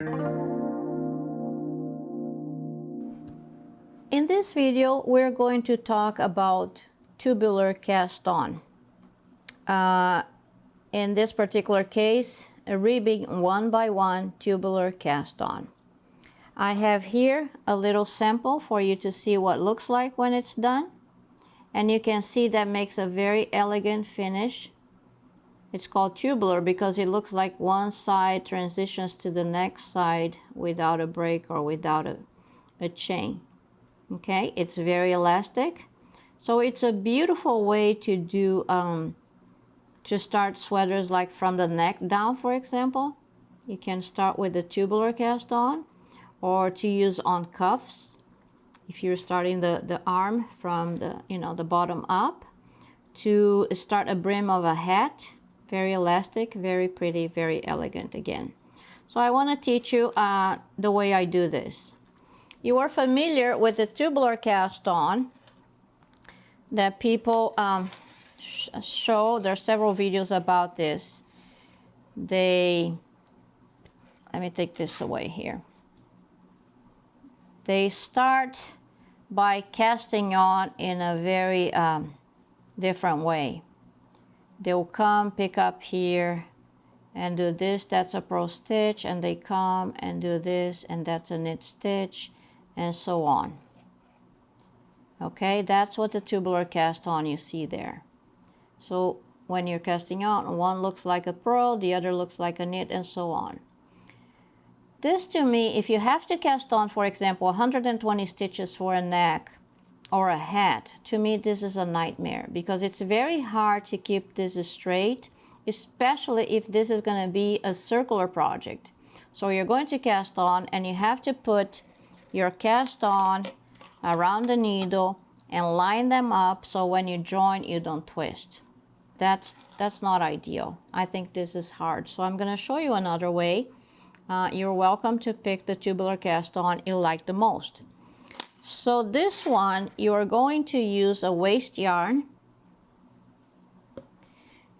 In this video, we're going to talk about tubular cast on. In this particular case, a ribbing 1 by 1 tubular cast on. I have here a little sample for you to see what it looks like when it's done. And you can see that makes a very elegant finish. It's called tubular because it looks like one side transitions to the next side without a break or without a chain. Okay, it's very elastic. So it's a beautiful way to do, to start sweaters like from the neck down, for example. You can start with the tubular cast on, or to use on cuffs. If you're starting the arm from the, the bottom up, to start a brim of a hat. Very elastic, very pretty, very elegant again. So I want to teach you the way I do this. You are familiar with the tubular cast on that people show. There are several videos about this. Let me take this away here. They start by casting on in a very different way. They'll come, pick up here, and do this. That's a purl stitch, and they come and do this, and that's a knit stitch, and so on. Okay, that's what the tubular cast on you see there. So when you're casting on, one looks like a purl, the other looks like a knit, and so on. This, to me, if you have to cast on, for example, 120 stitches for a neck or a hat, to me this is a nightmare because it's very hard to keep this straight, especially if this is going to be a circular project. So you're going to cast on and you have to put your cast on around the needle and line them up so when you join you don't twist. That's not ideal. I think this is hard. So I'm going to show you another way. You're welcome to pick the tubular cast on you like the most. So this one, you are going to use a waste yarn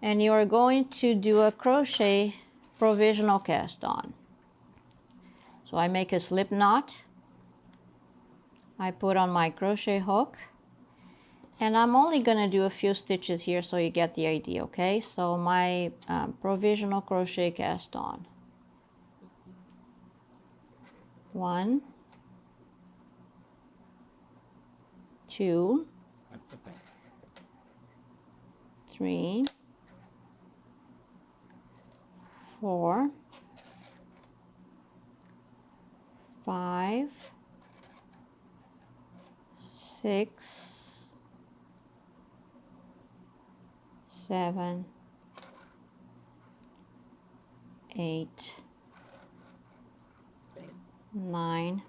and you are going to do a crochet provisional cast on. So I make a slip knot, I put on my crochet hook, and I'm only going to do a few stitches here so you get the idea, okay? So my provisional crochet cast on. 1, 2, 3, 4, 5, 6, 7, 8, 9,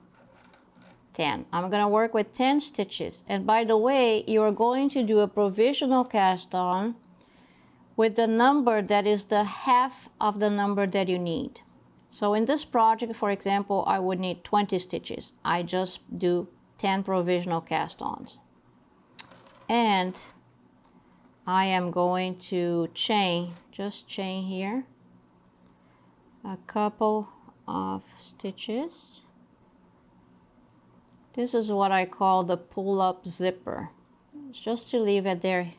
10. I'm going to work with 10 stitches. And by the way, you are going to do a provisional cast on with the number that is the half of the number that you need. So in this project, for example, I would need 20 stitches. I just do 10 provisional cast ons. And I am going to chain, just chain here a couple of stitches. This is what I call the pull-up zipper. It's just to leave it there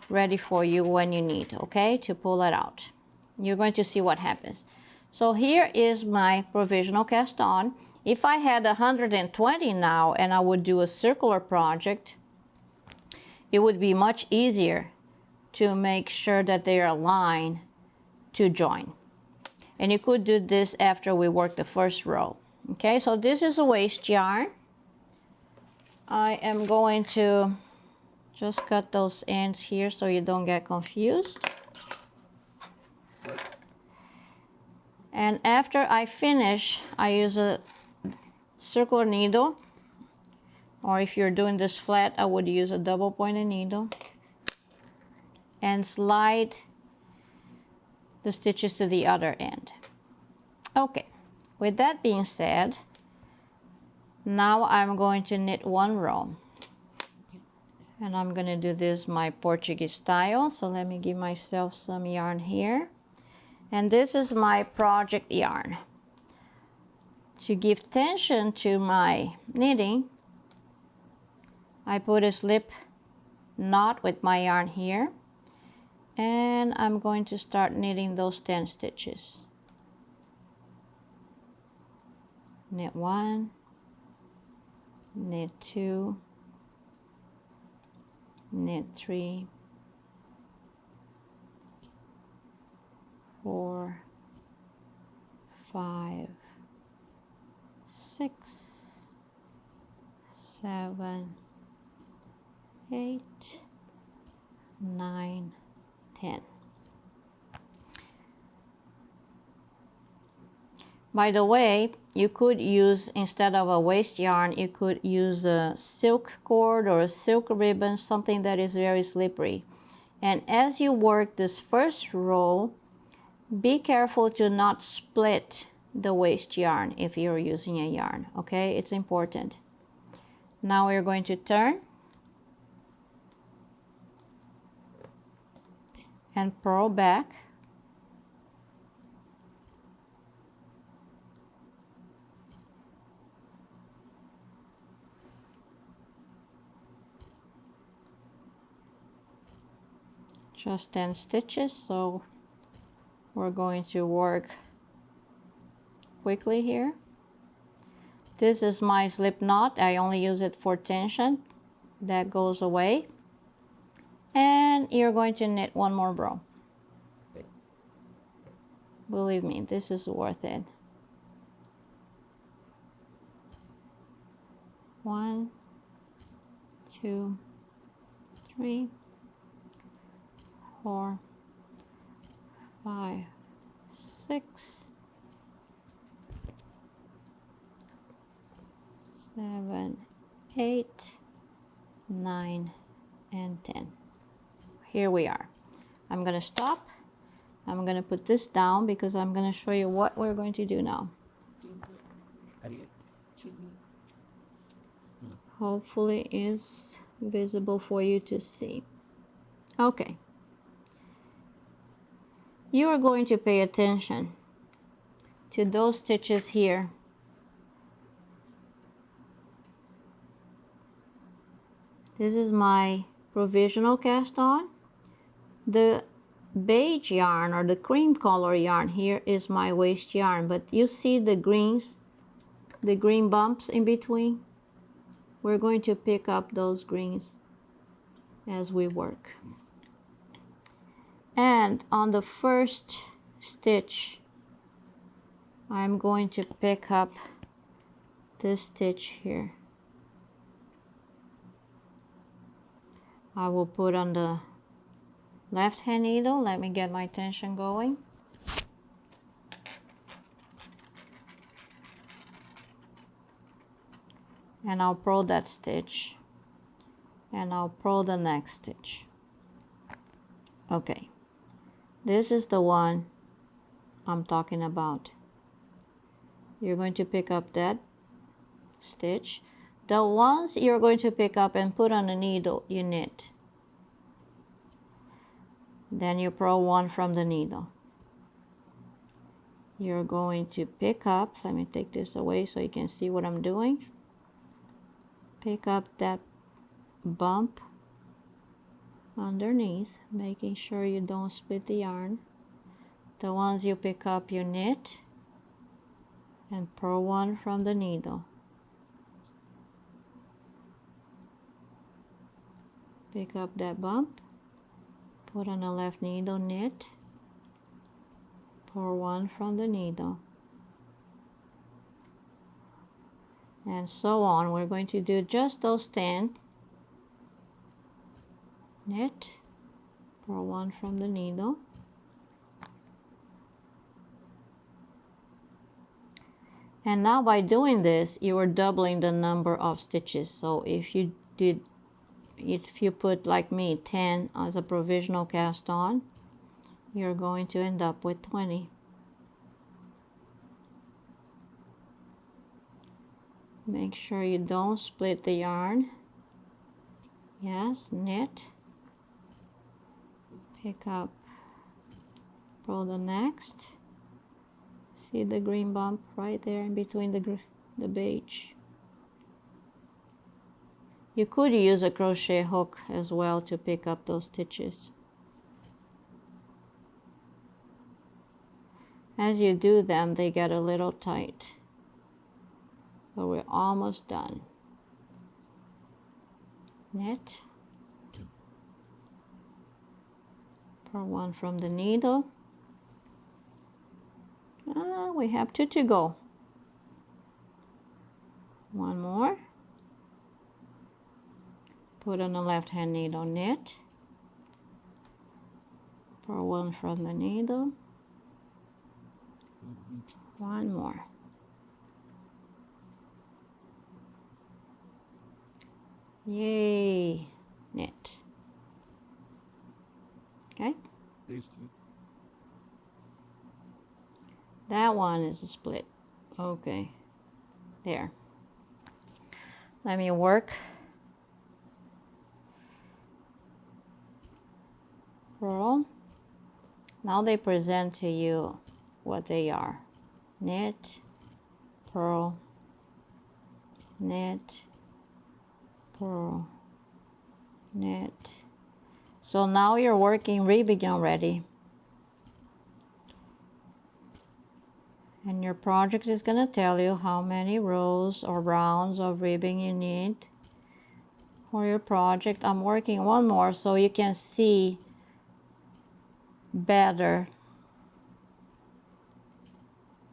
ready for you when you need, okay, to pull it out. You're going to see what happens. So here is my provisional cast on. If I had 120 now and I would do a circular project, it would be much easier to make sure that they are aligned to join. And you could do this after we work the first row. Okay, so this is a waste yarn. I am going to just cut those ends here so you don't get confused. And after I finish, I use a circular needle, or if you're doing this flat, I would use a double pointed needle and slide the stitches to the other end. Okay, with that being said, now I'm going to knit one row, and I'm going to do this my Portuguese style. So let me give myself some yarn here, and this is my project yarn. To give tension to my knitting, I put a slip knot with my yarn here, and I'm going to start knitting those 10 stitches. Knit 1, knit 2, knit 3, 4, 5, 6, 7, 8, 9, 10. By the way, you could use, instead of a waste yarn, you could use a silk cord or a silk ribbon, something that is very slippery. And as you work this first row, be careful to not split the waste yarn if you're using a yarn, okay? It's important. Now we're going to turn and purl back. Just 10 stitches, so we're going to work quickly here. This is my slip knot. I only use it for tension. That goes away. And you're going to knit one more row. Believe me, this is worth it. 1, 2, 3, 4, 5, 6, 7, 8, 9, and 10. Here we are. I'm going to stop. I'm going to put this down because I'm going to show you what we're going to do now. Hopefully it's visible for you to see. Okay. You are going to pay attention to those stitches here. This is my provisional cast on. The beige yarn or the cream color yarn here is my waste yarn, but you see the greens, the green bumps in between? We're going to pick up those greens as we work. And on the first stitch, I'm going to pick up this stitch here. I will put on the left hand needle. Let me get my tension going. And I'll purl that stitch. And I'll purl the next stitch. Okay. This is the one I'm talking about. You're going to pick up that stitch. The ones you're going to pick up and put on the needle, you knit. Then you purl one from the needle. You're going to pick up, let me take this away so you can see what I'm doing. Pick up that bump underneath, making sure you don't split the yarn. The ones you pick up, you knit and purl one from the needle. Pick up that bump, put on the left needle, knit, purl one from the needle, and so on. We're going to do just those 10. Knit, purl one from the needle, and now by doing this you are doubling the number of stitches. So if you put, like me, 10 as a provisional cast on, you're going to end up with 20. Make sure you don't split the yarn. Yes, knit, pick up, purl the next. See the green bump right there in between the beige. You could use a crochet hook as well to pick up those stitches. As you do them, they get a little tight, but we're almost done. Knit, purl one from the needle. We have two to go. One more. Put on the left hand needle, knit, purl one from the needle. One more. Yay, knit. Okay. That one is a split. Okay, there. Let me work. Purl. Now they present to you what they are. Knit, purl, knit, purl, knit. So now you're working ribbing already. And your project is going to tell you how many rows or rounds of ribbing you need for your project. I'm working one more so you can see better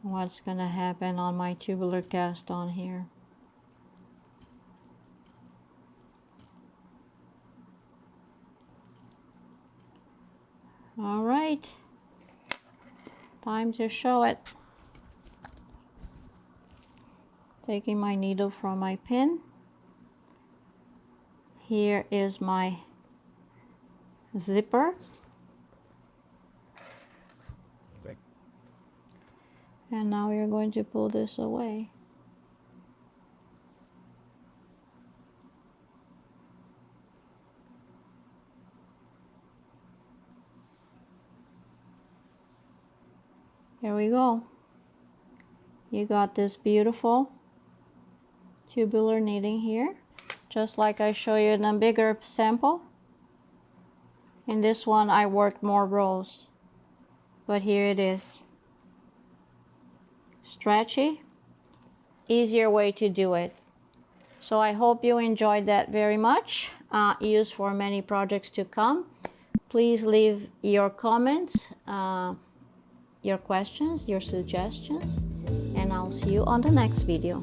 what's going to happen on my tubular cast on here. All right, time to show it. Taking my needle from my pin. Here is my zipper. Okay. And now you're going to pull this away. There we go. You got this beautiful tubular knitting here, just like I show you in a bigger sample. In this one I worked more rows, but here it is. Stretchy, easier way to do it. So I hope you enjoyed that very much. Used for many projects to come. Please leave your comments, your questions, your suggestions, and I'll see you on the next video.